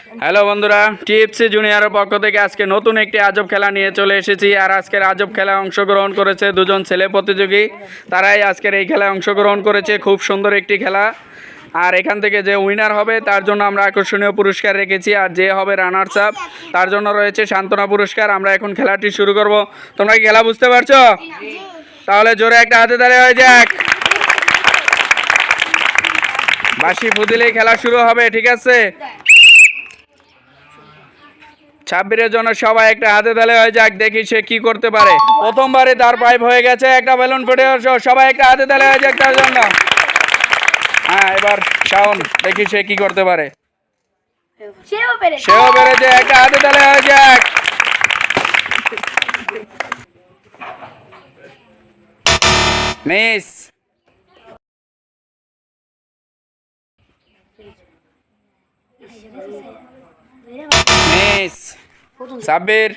Hello বন্ধুরা, TFC জুনিয়রের পক্ষ থেকে আজকে নতুন একটি আজব খেলা নিয়ে চলে এসেছি। আর আজকের আজব খেলায় অংশগ্রহণ করেছে দুজন ছেলে প্রতিযোগী। তারাই আজকের এই খেলায় অংশগ্রহণ করেছে। খুব সুন্দর একটি খেলা। আর এখান থেকে যে উইনার হবে তার জন্য আমরা আকর্ষণীয় পুরস্কার রেখেছি, আর যে হবে রানার্স আপ তার জন্য রয়েছে সান্ত্বনা পুরস্কার। আমরা এখন খেলাটি শুরু করব। তোমরা কি খেলা বুঝতে পারছো? তাহলে জোরে একটা হাতে তালি হয়ে যাক। বাঁশি ফুদিলেই খেলা শুরু হবে, ঠিক আছে? 26-এর জন্য সবাই একটা হাতে তালে হয়ে যাক, দেখি সে কি করতে পারে। প্রথমবারে তার পাইপ হয়ে গেছে, একটা বেলুন ফুটে সবাই একটা হাতে তালে হয়ে যাক তার জন্য। হ্যাঁ, এবার শাওন, দেখি সে কি করতে পারে। সেও পেরেছে, একটা হাতে তালে হয়ে যাক। Miss miss Sabbir,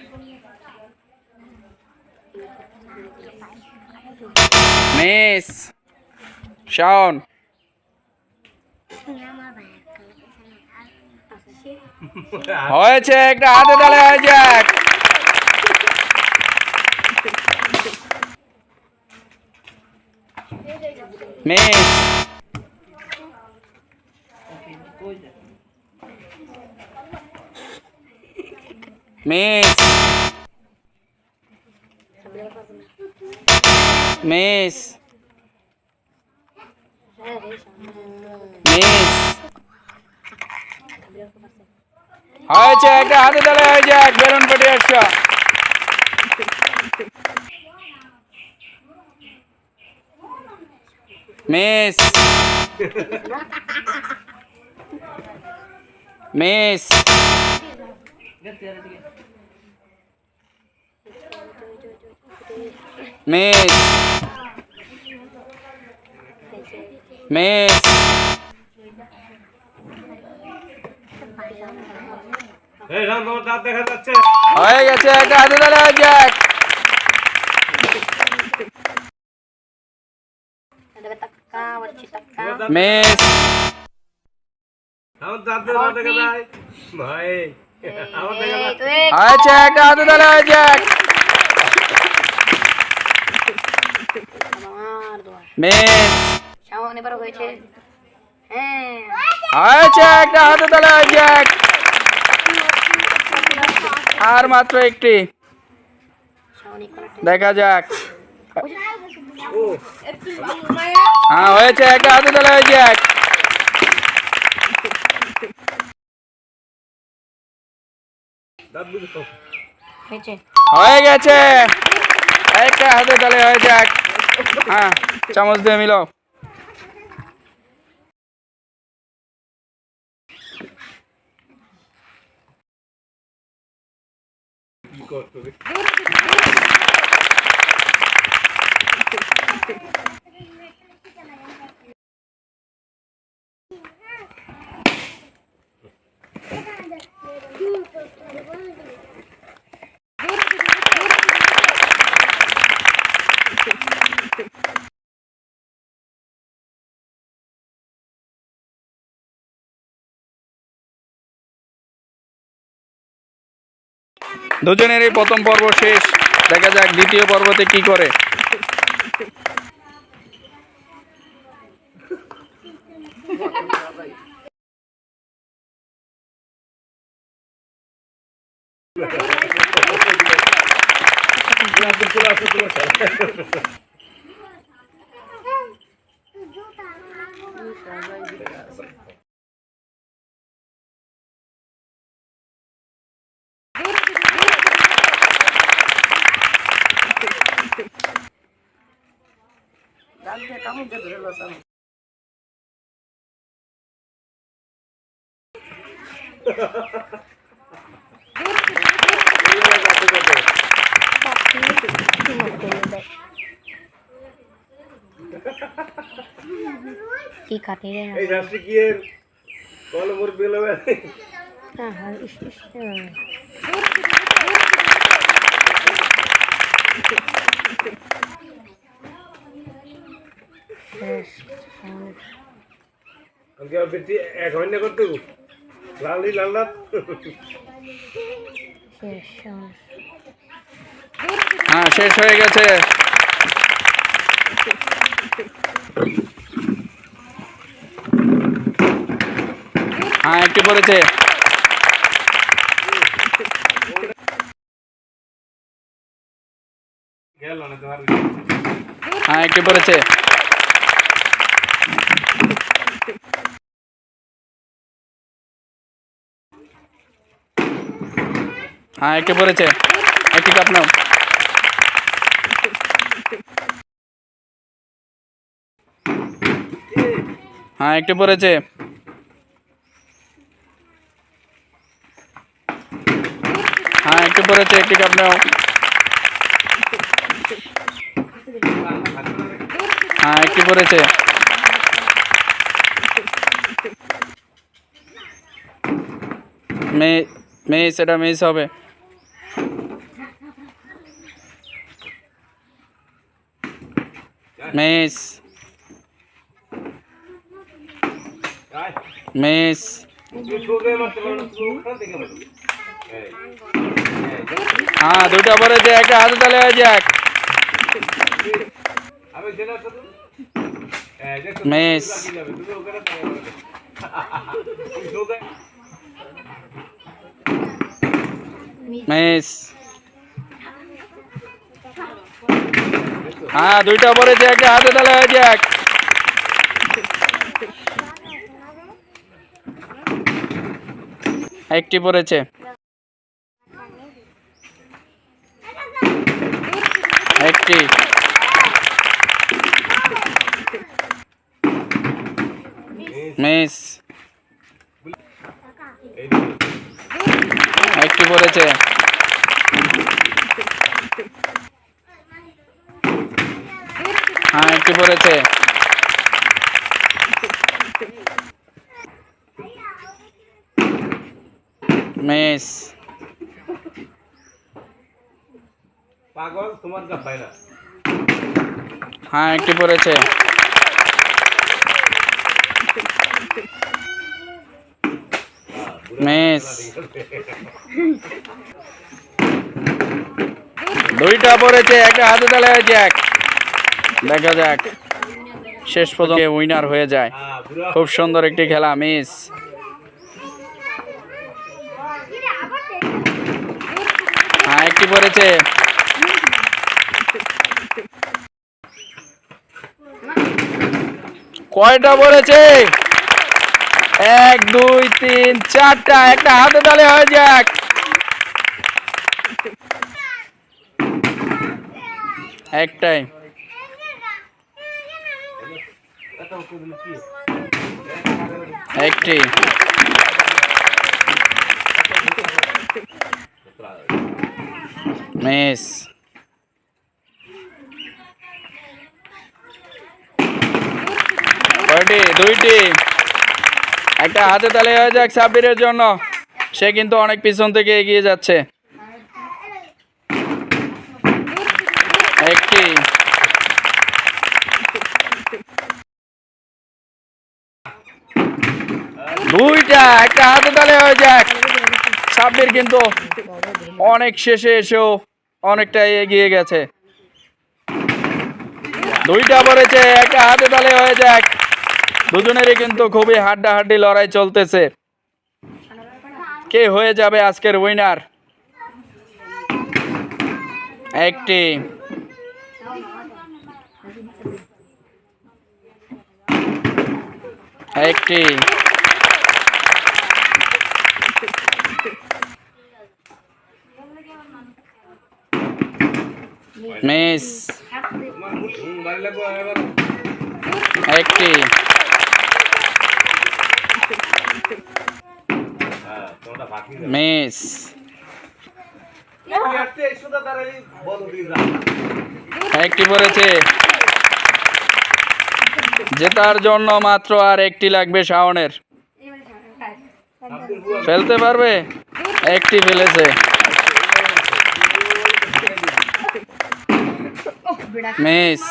miss Shaon, হয়েছে, একটা হাতে তালে হয়ে যাক। মিস মিস মিস মিস, হয়েছে, একটা হাতে তালে হয়ে যাক। বেলুন পেটে আসছো। মিস মিস মিস মিস, হয়ে গেছে, একটা হাতে তালে হয়ে যাক। মিস, হয়েছে, একটা হাতে তালে হয়ে যাক। মিস, হয়েছে, একটা হাতে তালে হয়ে যাক। আর মাত্র একটি, দেখা যাক। হ্যাঁ, হয়েছে, একটা হাতে তালে হয়ে যাক। হয়ে গেছে, একটা হাতে তালে হয়ে যাক। হ্যাঁ, চামচ দিয়ে মিলো। দুজনের এই প্রথম পর্ব শেষ, দেখা যাক দ্বিতীয় পর্বতে কি করে। কি কাটে রে এই রাশি কি এর কলমর বেলবে হ্যাঁ ইস আমাকে বেটি এক ঘন্টা করতে লালি লাল্লা শেষ আমার। হ্যাঁ, শেষ হয়ে গেছে। হ্যাঁ, একটি পড়েছে। গেল না তোমার হ্যাঁ, একটি পড়েছে। হ্যাঁ, একটি পড়েছে। একটি কাপ নাও। হ্যাঁ, একটি পড়েছে। হ্যাঁ, একটি পড়েছে। একটি কাপ নাও। হ্যাঁ, একটি পড়েছে। মিস, এটা মিস হবে। মিস, আয় মিস। তুই ছোবে মারতে পারো তুই ওখান থেকে মারো এই হ্যাঁ, দুইটা পড়েছে। একটা হাতে তালে হয়ে যাক। আমি জেলা তো এই দেখো মিস, কি যাবে তুমি ওখানে থেকে মারো তুই ছোবে মিস। হ্যাঁ, দুইটা পড়েছে। একটা হাতে তালে হয়ে যাক। একটি পড়েছে। একটি। মিস। এই একটি পড়েছে। হ্যাঁ, একটি পড়েছে। মিস। পাগল তোমার কাপ পায় না হ্যাঁ, একটি পড়েছে। মিস। দুইটা পড়েছে। একটা হাতে তালে হয়ে যাক। দেখা যাক শেষ পর্যন্ত উইনার হয়ে যায়। পুরো খুব সুন্দর একটি খেলা। মিস। হ্যাঁ, একটি পড়েছে। কয়টা পড়েছে? 1 2 3 4টা। একটা হাতে তালে হয়ে যাক। একটাই। একটি। মিস। কয়টি? দুইটি। একটা হাতে তালে হয়ে যাক সাব্বিরের জন্য। সে কিন্তু অনেক পিছন থেকে এগিয়ে যাচ্ছে। একটি। দুইটা। একটা হাতে তালে হয়ে যাক। সাব্বির কিন্তু অনেক শেষে এসেও অনেকটাই এগিয়ে গেছে। দুইটা পড়েছে। একটা হাতে তালে হয়ে যাক। দুজনেরই কিন্তু খুবই হাড্ডাহাড্ডি লড়াই চলতেছে। কে হয়ে যাবে আজকের উইনার? একটি। একটি। মিস। বাড়ি লাগবো এবার একটি। হ্যাঁ তোমরা বাকি মিস। আটতে 100 টা দাঁড়ালি বল দিন একটি পড়েছে। জেতার জন্য মাত্র আর একটি লাগবে শাওনের। ফেলতে পারবে? একটি ফেলেছে। মিস।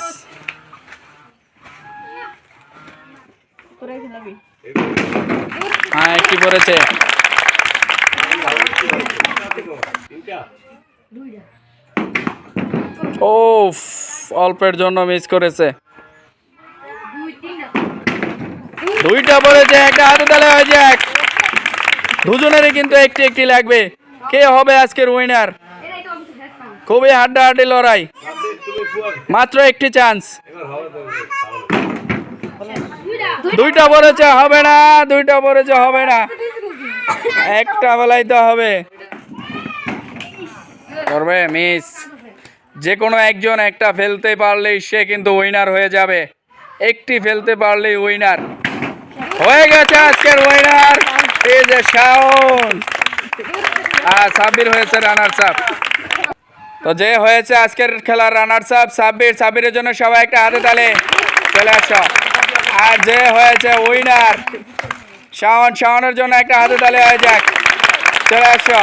হ্যাঁ, একটি পড়েছে। তিনটা ও অল্পের জন্য মিস করেছে। দুইটা পড়েছে, একটা হাতে তালে হয়ে যাক। দুজনেরই কিন্তু একটি একটি লাগবে। কে হবে আজকের উইনার? খুবই হাড্ডাহাড্ডি লড়াই, তুমি ফুয়া মাত্র একটি চান্স। এবার হবে তো দুইটা পড়েছে, হবে না। দুইটা পড়েছে, হবে না। একটা বেলাই তো হবে। করবে মিস। যে কোনো একজন একটা ফেলতে পারলেই সে কিন্তু উইনার হয়ে যাবে। একটি ফেলতে পারলেই উইনার হয়ে গেছে। আজকের উইনার ইজ শাওন, আর সাব্বির হয়েছে রানার্স আপ। তো যে হয়েছে আজকের খেলার রানার্স আপ সাব্বির, সাব্বিরের জন্য সবাই একটা হাতে তালে চলে আসো। আর যে হয়েছে উইনার শাওন, শাওনের জন্য একটা হাতে তালে হয়ে যাক, চলে আসো।